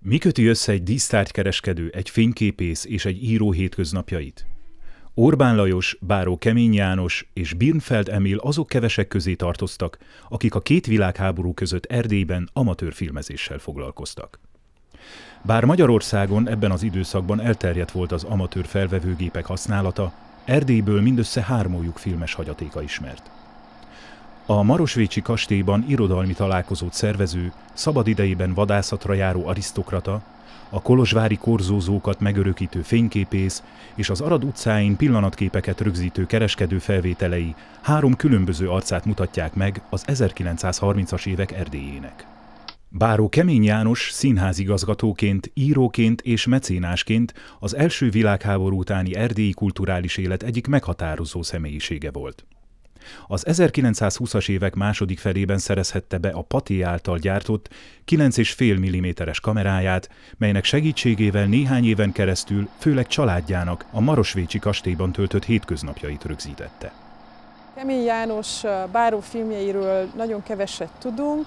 Mi köti össze egy dísztárgykereskedő, egy fényképész és egy író hétköznapjait? Orbán Lajos, Báró Kemény János és Birnfeld Emil azok kevesek közé tartoztak, akik a két világháború között Erdélyben amatőr filmezéssel foglalkoztak. Bár Magyarországon ebben az időszakban elterjedt volt az amatőr felvevőgépek használata, Erdélyből mindössze 3 filmes hagyatéka ismert. A Marosvécsi kastélyban irodalmi találkozót szervező, szabadidejében vadászatra járó arisztokrata, a kolozsvári korzózókat megörökítő fényképész és az Arad utcáin pillanatképeket rögzítő kereskedő felvételei 3 különböző arcát mutatják meg az 1930-as évek Erdélyének. Báró Kemény János színházigazgatóként, íróként és mecénásként az első világháború utáni erdélyi kulturális élet egyik meghatározó személyisége volt. Az 1920-as évek második felében szerezhette be a Pathé által gyártott 9,5 mm-es kameráját, melynek segítségével néhány éven keresztül főleg családjának a Marosvécsi kastélyban töltött hétköznapjait rögzítette. Kemény János báró filmjeiről nagyon keveset tudunk.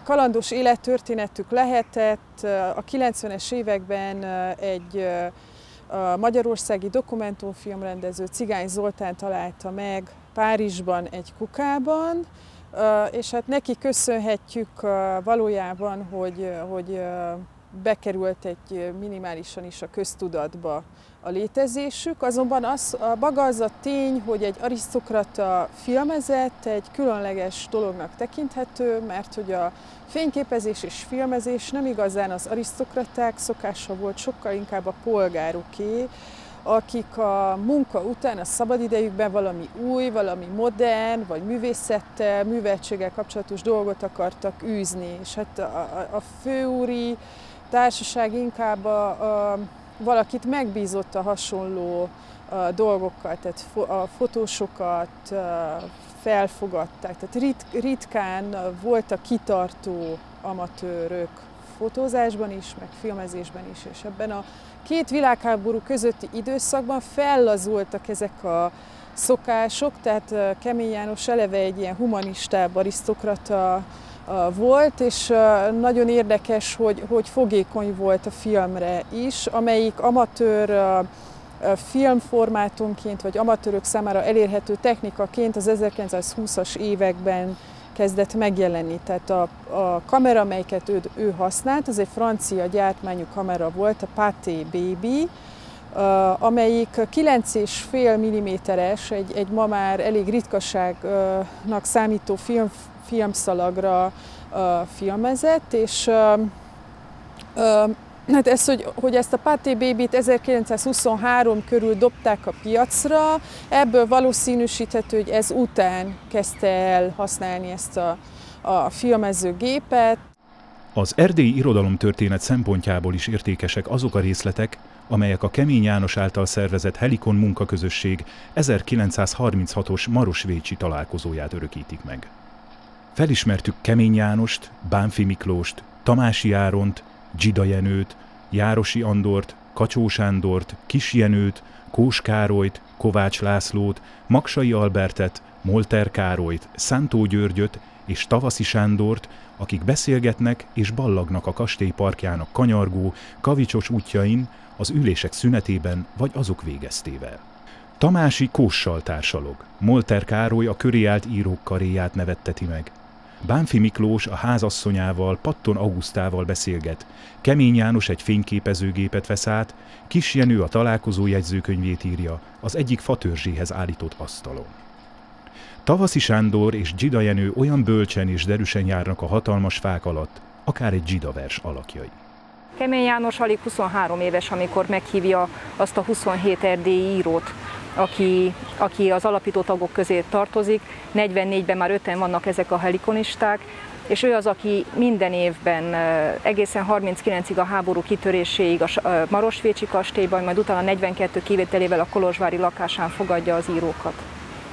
Kalandos élettörténetük lehetett. A 90-es években egy magyarországi dokumentumfilmrendező, Cigány Zoltán találta meg Párizsban egy kukában, és hát neki köszönhetjük valójában, hogy bekerült egy minimálisan is a köztudatba a létezésük. Azonban maga az a tény, hogy egy arisztokrata filmezett, egy különleges dolognak tekinthető, mert hogy a fényképezés és filmezés nem igazán az arisztokraták szokása volt, sokkal inkább a polgároké, akik a munka után a szabadidejükben valami új, valami modern, vagy művészettel, műveltséggel kapcsolatos dolgot akartak űzni. És hát a főúri társaság inkább valakit megbízott a hasonló dolgokkal, tehát a fotósokat felfogadták. Tehát ritkán voltak kitartó amatőrök fotózásban is, meg filmezésben is, és ebben a két világháború közötti időszakban fellazultak ezek a szokások, tehát Kemény János eleve egy ilyen humanistább arisztokrata volt, és nagyon érdekes, hogy fogékony volt a filmre is, amelyik amatőr filmformátumként, vagy amatőrök számára elérhető technikaként az 1920-as években kezdett megjelenni. Tehát a kamera, amelyiket ő használt, az egy francia gyártmányú kamera volt, a Pathé Baby, amelyik 9,5 mm-es, egy ma már elég ritkaságnak számító filmszalagra filmezett, és hát hogy ezt a Pathé Babyt 1923 körül dobták a piacra, ebből valószínűsíthető, hogy ez után kezdte el használni ezt a filmezőgépet. Az erdélyi irodalomtörténet szempontjából is értékesek azok a részletek, amelyek a Kemény János által szervezett Helikon munkaközösség 1936-os marosvécsi találkozóját örökítik meg. Felismertük Kemény Jánost, Bánffy Miklóst, Tamási Áront, Dzsida Jenőt, Járosi Andort, Kacsó Sándort, Kis Jenőt, Kós Károlyt, Kovács Lászlót, Maksai Albertet, Molter Károlyt, Szántó Györgyöt és Tavaszi Sándort, akik beszélgetnek és ballagnak a kastély parkjának kanyargó, kavicsos útjain, az ülések szünetében vagy azok végeztével. Tamási Kóssal társalog, Molter Károly a köré állt írók karéját nevetteti meg. Bánffy Miklós a házasszonyával, Patton Augusztával beszélget, Kemény János egy fényképezőgépet vesz át, Kis Jenő a találkozó jegyzőkönyvét írja az egyik fatörzséhez állított asztalon. Tavaszi Sándor és Dzsida Jenő olyan bölcsen és derűsen járnak a hatalmas fák alatt, akár egy Dzsida vers alakjai. Kemény János alig 23 éves, amikor meghívja azt a 27 erdélyi írót, aki az alapító tagok közé tartozik. 44-ben már 5-en vannak ezek a helikonisták, és ő az, aki minden évben, egészen 39-ig a háború kitöréséig a Marosvécsi kastélyban, majd utána 42 kivételével a kolozsvári lakásán fogadja az írókat.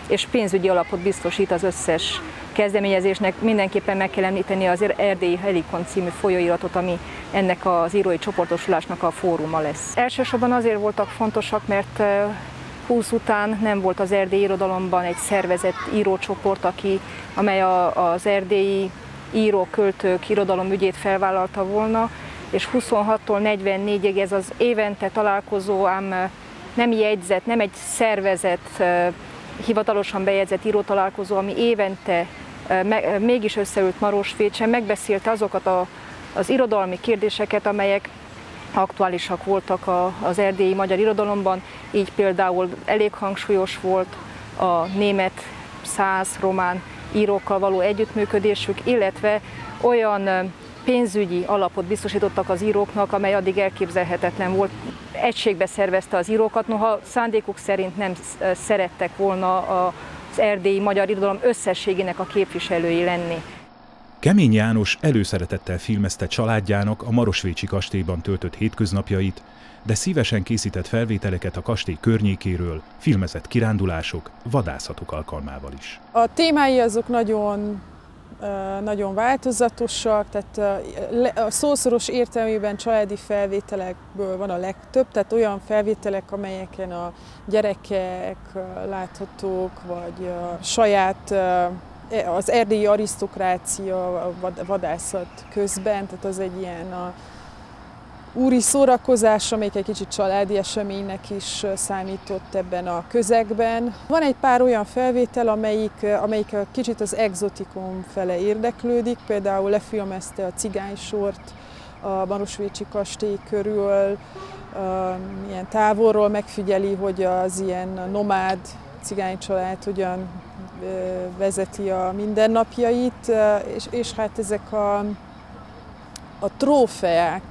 És pénzügyi alapot biztosít az összes kezdeményezésnek. Mindenképpen meg kell említeni az Erdélyi Helikon című folyóiratot, ami ennek az írói csoportosulásnak a fóruma lesz. Elsősorban azért voltak fontosak, mert 20 után nem volt az erdélyi irodalomban egy szervezett írócsoport, amely az erdélyi írók, költők irodalomügyét felvállalta volna, és 26-tól 44-ig ez az évente találkozó, ám nem jegyzett, nem egy szervezett, hivatalosan bejegyzett írótalálkozó, ami évente mégis összeült Marosvécsen, megbeszélte azokat az irodalmi kérdéseket, amelyek aktuálisak voltak az erdélyi magyar irodalomban, így például elég hangsúlyos volt a német, szász, román írókkal való együttműködésük, illetve olyan pénzügyi alapot biztosítottak az íróknak, amely addig elképzelhetetlen volt. Egységbe szervezte az írókat, noha szándékuk szerint nem szerettek volna az erdélyi magyar irodalom összességének a képviselői lenni. Kemény János előszeretettel filmezte családjának a marosvécsi kastélyban töltött hétköznapjait, de szívesen készített felvételeket a kastély környékéről, filmezett kirándulások, vadászatok alkalmával is. A témái azok nagyon változatosak, tehát a szószoros értelmében családi felvételekből van a legtöbb, tehát olyan felvételek, amelyeken a gyerekek láthatók, vagy saját az erdélyi arisztokrácia vadászat közben, tehát az egy ilyen úri szórakozás, amelyik egy kicsit családi eseménynek is számított ebben a közegben. Van egy pár olyan felvétel, amelyik kicsit az egzotikum fele érdeklődik, például lefilmezte a cigánysort a marosvécsi kastély körül, ilyen távolról megfigyeli, hogy az ilyen nomád cigánycsalád hogyan vezeti a mindennapjait, és hát ezek a trófeák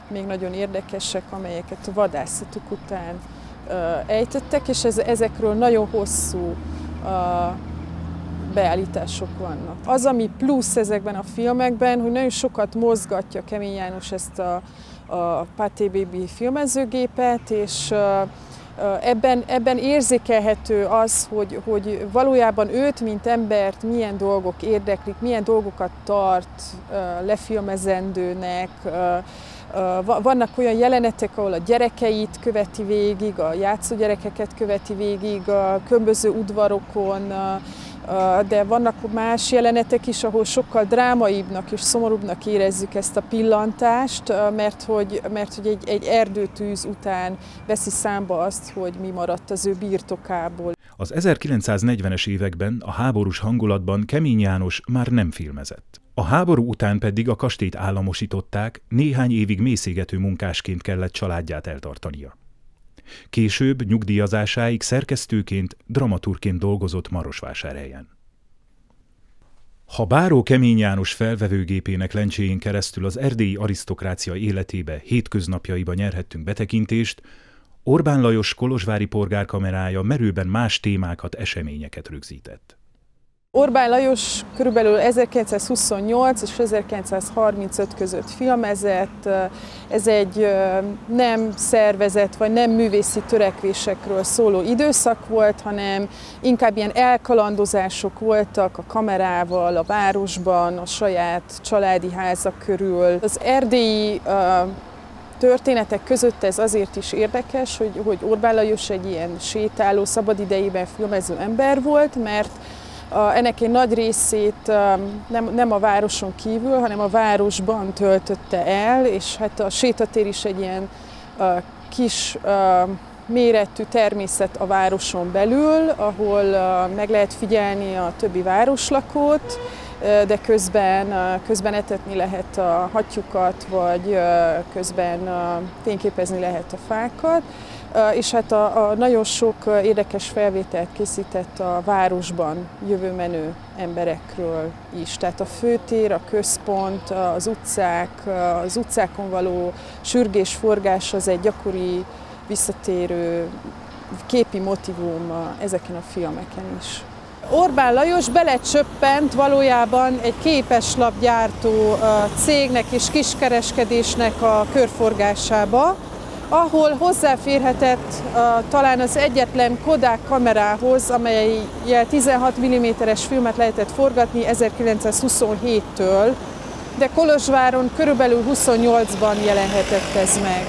még nagyon érdekesek, amelyeket a vadászatok után ejtettek, és ezekről nagyon hosszú beállítások vannak. Az, ami plusz ezekben a filmekben, hogy nagyon sokat mozgatja Kemény János ezt a Pathé Baby filmezőgépet, és ebben érzékelhető az, hogy valójában őt, mint embert milyen dolgok érdeklik, milyen dolgokat tart lefilmezendőnek. Vannak olyan jelenetek, ahol a gyerekeit követi végig, a játszógyerekeket követi végig a különböző udvarokon, de vannak más jelenetek is, ahol sokkal drámaibbnak és szomorúbbnak érezzük ezt a pillantást, mert hogy egy erdőtűz után veszi számba azt, hogy mi maradt az ő birtokából. Az 1940-es években a háborús hangulatban Kemény János már nem filmezett. A háború után pedig a kastélyt államosították, néhány évig mészégető munkásként kellett családját eltartania. Később nyugdíjazásáig szerkesztőként, dramaturgként dolgozott Marosvásárhelyen. Ha báró Kemény János felvevőgépének lencséjén keresztül az erdélyi arisztokrácia életébe, hétköznapjaiba nyerhettünk betekintést, Orbán Lajos kolozsvári polgárkamerája merőben más témákat, eseményeket rögzített. Orbán Lajos körülbelül 1928 és 1935 között filmezett. Ez egy nem szervezett vagy nem művészi törekvésekről szóló időszak volt, hanem inkább ilyen elkalandozások voltak a kamerával, a városban, a saját családi házak körül. Az erdélyi történetek között ez azért is érdekes, hogy Orbán Lajos egy ilyen sétáló, szabadidejében filmező ember volt, mert ennek egy nagy részét nem a városon kívül, hanem a városban töltötte el, és hát a sétatér is egy ilyen kis méretű természet a városon belül, ahol meg lehet figyelni a többi városlakót, de közben etetni lehet a hattyúkat, vagy közben fényképezni lehet a fákat. És hát a nagyon sok érdekes felvételt készített a városban jövőmenő emberekről is. Tehát a főtér, a központ, az utcákon való sürgés-forgás az egy gyakori, visszatérő képi motivum ezeken a filmeken is. Orbán Lajos belecsöppent valójában egy képeslapgyártó cégnek és kiskereskedésnek a körforgásába, ahol hozzáférhetett talán az egyetlen Kodak kamerához, amellyel 16 mm-es filmet lehetett forgatni 1927-től, de Kolozsváron körülbelül 28-ban jelenhetett ez meg.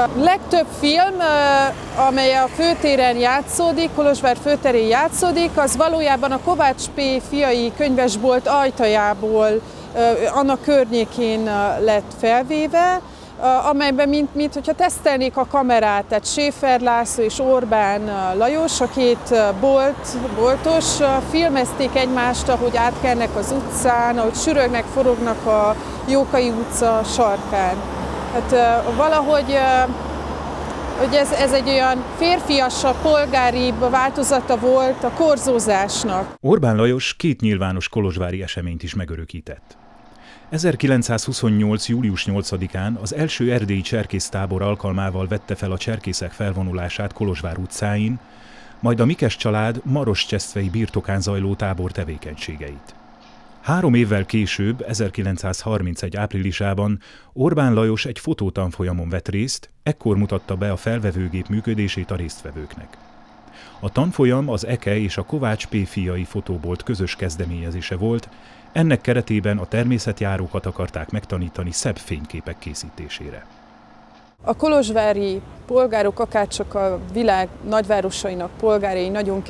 A legtöbb film, amely a főtéren játszódik, Kolozsvár főterén játszódik, az valójában a Kovács P. fiai könyvesbolt ajtajából annak környékén lett felvéve, amelyben mint hogyha tesztelnék a kamerát, tehát Schäfer László és Orbán Lajos, a két boltos, filmezték egymást, ahogy átkelnek az utcán, ahogy sürögnek, forognak a Jókai utca sarkán. Hát valahogy hogy ez egy olyan férfiasabb, polgáribb változata volt a korzózásnak. Orbán Lajos két nyilvános kolozsvári eseményt is megörökített. 1928. július 8-án az első erdélyi cserkésztábor alkalmával vette fel a cserkészek felvonulását Kolozsvár utcáin, majd a Mikes család Maroscsesztvei birtokán zajló tábor tevékenységeit. 3 évvel később, 1931. áprilisában Orbán Lajos egy fotótanfolyamon vett részt, ekkor mutatta be a felvevőgép működését a résztvevőknek. A tanfolyam az Eke és a Kovács P. fiai fotóbolt közös kezdeményezése volt, ennek keretében a természetjárókat akarták megtanítani szebb fényképek készítésére. A kolozsvári polgárok, akárcsak a világ nagyvárosainak polgárai nagyon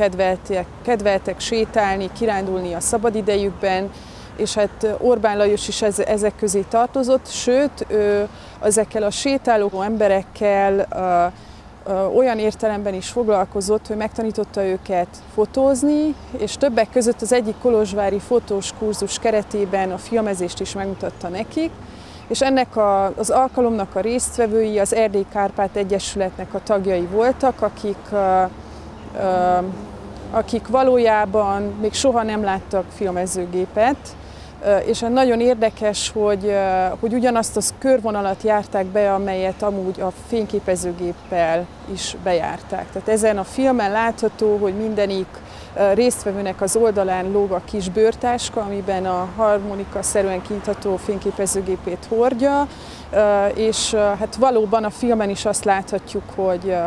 kedveltek sétálni, kirándulni a szabadidejükben, és hát Orbán Lajos is ezek közé tartozott, sőt, ő ezekkel a sétáló emberekkel olyan értelemben is foglalkozott, hogy megtanította őket fotózni, és többek között az egyik kolozsvári fotós kurzus keretében a filmezést is megmutatta nekik, és ennek az alkalomnak a résztvevői az Erdély-Kárpát Egyesületnek a tagjai voltak, akik valójában még soha nem láttak filmezőgépet, és nagyon érdekes, hogy ugyanazt a körvonalat járták be, amelyet amúgy a fényképezőgéppel is bejárták. Tehát ezen a filmen látható, hogy mindenik résztvevőnek az oldalán lóg a kis bőrtáska, amiben a harmonika-szerűen kinyitható fényképezőgépét hordja, és hát valóban a filmen is azt láthatjuk,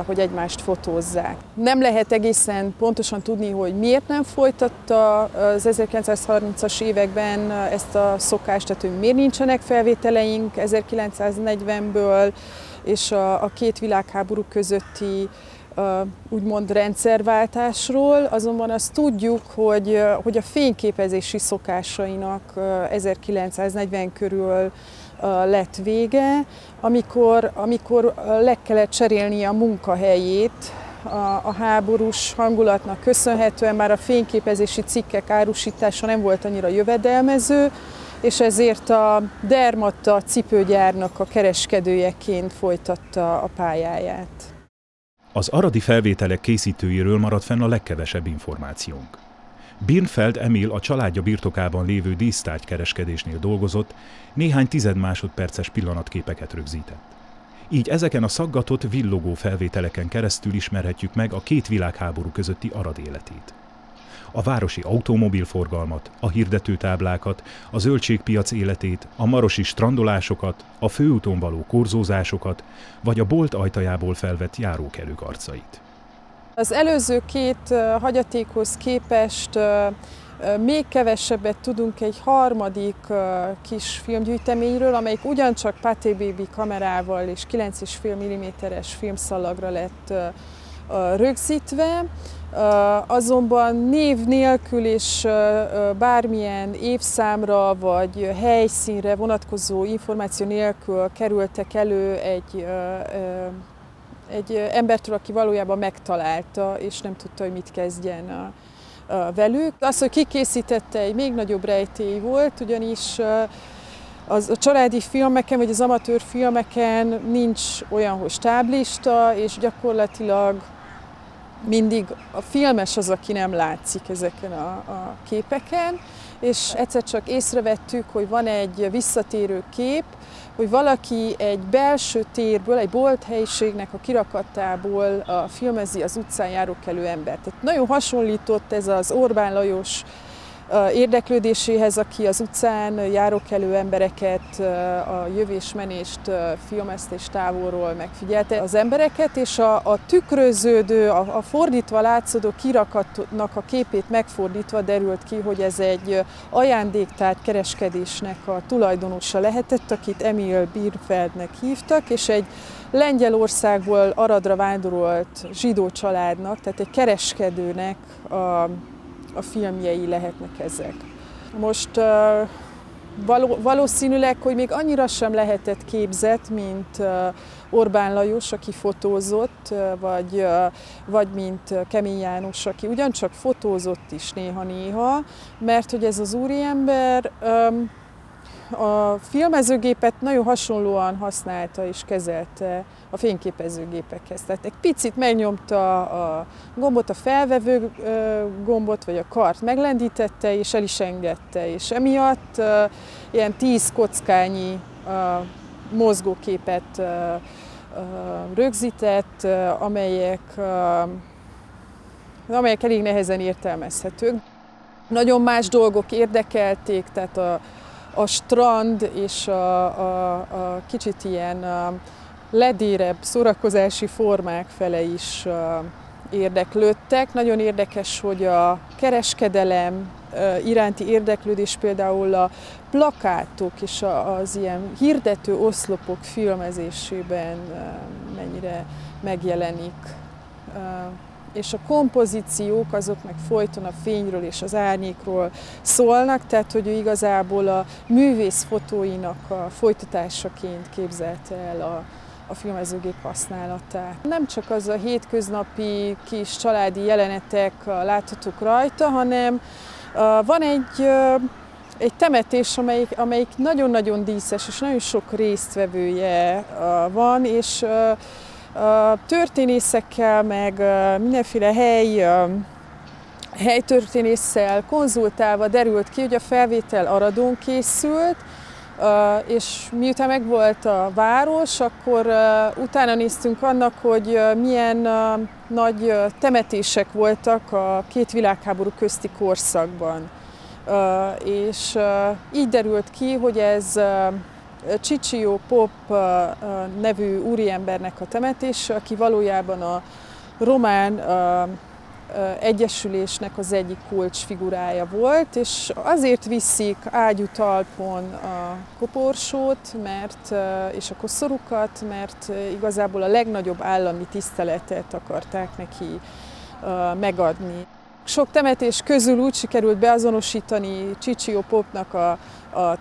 hogy egymást fotózzák. Nem lehet egészen pontosan tudni, hogy miért nem folytatta az 1930-as években ezt a szokást, tehát hogy miért nincsenek felvételeink 1940-ből, és a két világháború közötti úgymond rendszerváltásról, azonban azt tudjuk, hogy a fényképezési szokásainak 1940 körül lett vége, amikor le kellett cserélnie a munkahelyét a háborús hangulatnak köszönhetően, már a fényképezési cikkek árusítása nem volt annyira jövedelmező, és ezért a Dermatta cipőgyárnak a kereskedőjeként folytatta a pályáját. Az aradi felvételek készítőjéről maradt fenn a legkevesebb információnk. Birnfeld Emil a családja birtokában lévő dísztárgykereskedésnél dolgozott, néhány 10 másodperces pillanatképeket rögzített. Így ezeken a szaggatott, villogó felvételeken keresztül ismerhetjük meg a két világháború közötti arad életét. A városi automobilforgalmat, a hirdetőtáblákat, a zöldségpiac életét, a marosi strandolásokat, a főúton való korzózásokat, vagy a bolt ajtajából felvett járókelők arcait. Az előző két hagyatékhoz képest még kevesebbet tudunk egy harmadik kis filmgyűjteményről, amelyik ugyancsak Pathé Baby kamerával és 9,5 mm-es filmszalagra lett rögzítve, azonban név nélkül és bármilyen évszámra vagy helyszínre vonatkozó információ nélkül kerültek elő egy embertől, aki valójában megtalálta, és nem tudta, hogy mit kezdjen velük. Az, hogy kikészítette, egy még nagyobb rejtély volt, ugyanis a családi filmeken, vagy az amatőr filmeken nincs olyan, hogy stáblista, és gyakorlatilag mindig a filmes az, aki nem látszik ezeken a képeken, és egyszer csak észrevettük, hogy van egy visszatérő kép, hogy valaki egy belső térből, egy bolthelyiségnek a kirakatából filmezi az utcán járókelő embert. Tehát nagyon hasonlított ez az Orbán Lajos érdeklődéséhez, aki az utcán járókelő embereket, a jövés-menést filmezte és távolról megfigyelte az embereket, és a tükröződő, a fordítva látszódó kirakatnak a képét megfordítva derült ki, hogy ez egy ajándéktárgy kereskedésnek a tulajdonosa lehetett, akit Emil Birnfeldnek hívtak, és egy Lengyelországból Aradra vándorolt zsidó családnak, tehát egy kereskedőnek a filmjei lehetnek ezek. Most valószínűleg, hogy még annyira sem lehetett képzett, mint Orbán Lajos, aki fotózott, vagy mint Kemény János, aki ugyancsak fotózott is néha-néha, mert hogy ez az úriember a filmezőgépet nagyon hasonlóan használta és kezelte a fényképezőgépekhez. Tehát egy picit megnyomta a gombot, a felvevő gombot, vagy a kart meglendítette, és el is engedte. És emiatt ilyen 10 kockányi mozgóképet rögzített, amelyek elég nehezen értelmezhetők. Nagyon más dolgok érdekelték, tehát a strand és a kicsit ilyen ledérebb szórakozási formák fele is érdeklődtek. Nagyon érdekes, hogy a kereskedelem iránti érdeklődés például a plakátok és az ilyen hirdető oszlopok filmezésében mennyire megjelenik. És a kompozíciók azok meg folyton a fényről és az árnyékról szólnak, tehát hogy ő igazából a művész fotóinak a folytatásaként képzelte el a filmezőgép használatát. Nem csak az a hétköznapi kis családi jelenetek láthatók rajta, hanem van egy temetés, amelyik nagyon-nagyon díszes, és nagyon sok résztvevője van, és történészekkel, meg mindenféle helytörténésszel konzultálva derült ki, hogy a felvétel Aradón készült, és miután megvolt a város, akkor utána néztünk annak, hogy milyen nagy temetések voltak a két világháború közti korszakban. És így derült ki, hogy ez Ciccio Pop nevű úriembernek a temetése, aki valójában a román egyesülésnek az egyik kulcsfigurája volt, és azért viszik ágyútalpon a koporsót és a koszorúkat, mert igazából a legnagyobb állami tiszteletet akarták neki megadni. Sok temetés közül úgy sikerült beazonosítani Ciccio Popnak a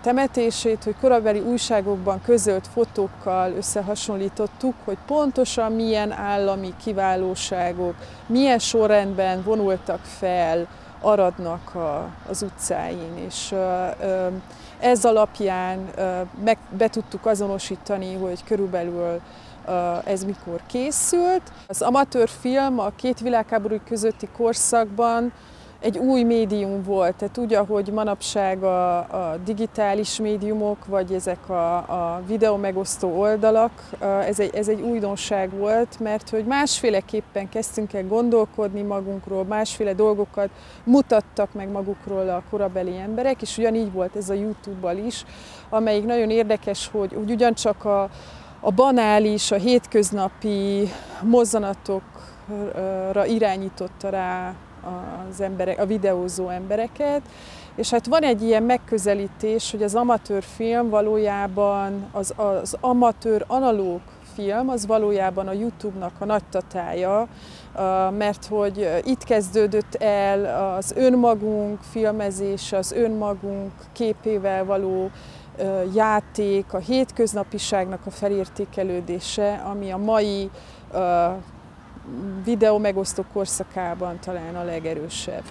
temetését, hogy korabeli újságokban közölt fotókkal összehasonlítottuk, hogy pontosan milyen állami kiválóságok, milyen sorrendben vonultak fel Aradnak az utcáin. És ez alapján be tudtuk azonosítani, hogy körülbelül ez mikor készült. Az amatőr film a két világháború közötti korszakban egy új médium volt, tehát úgy, ahogy manapság a digitális médiumok, vagy ezek a videó megosztó oldalak, ez egy újdonság volt, mert hogy másféleképpen kezdtünk el gondolkodni magunkról, másféle dolgokat mutattak meg magukról a korabeli emberek, és ugyanígy volt ez a YouTube-bal is, amelyik nagyon érdekes, hogy ugyancsak a banális, a hétköznapi mozzanatokra irányította rá a videózó embereket, és hát van egy ilyen megközelítés, hogy az amatőr film valójában, az amatőr analóg film, az valójában a YouTube-nak a nagy tatája, mert hogy itt kezdődött el az önmagunk filmezése, az önmagunk képével való játék, a hétköznapiságnak a felértékelődése, ami a mai videó megosztó korszakában talán a legerősebb.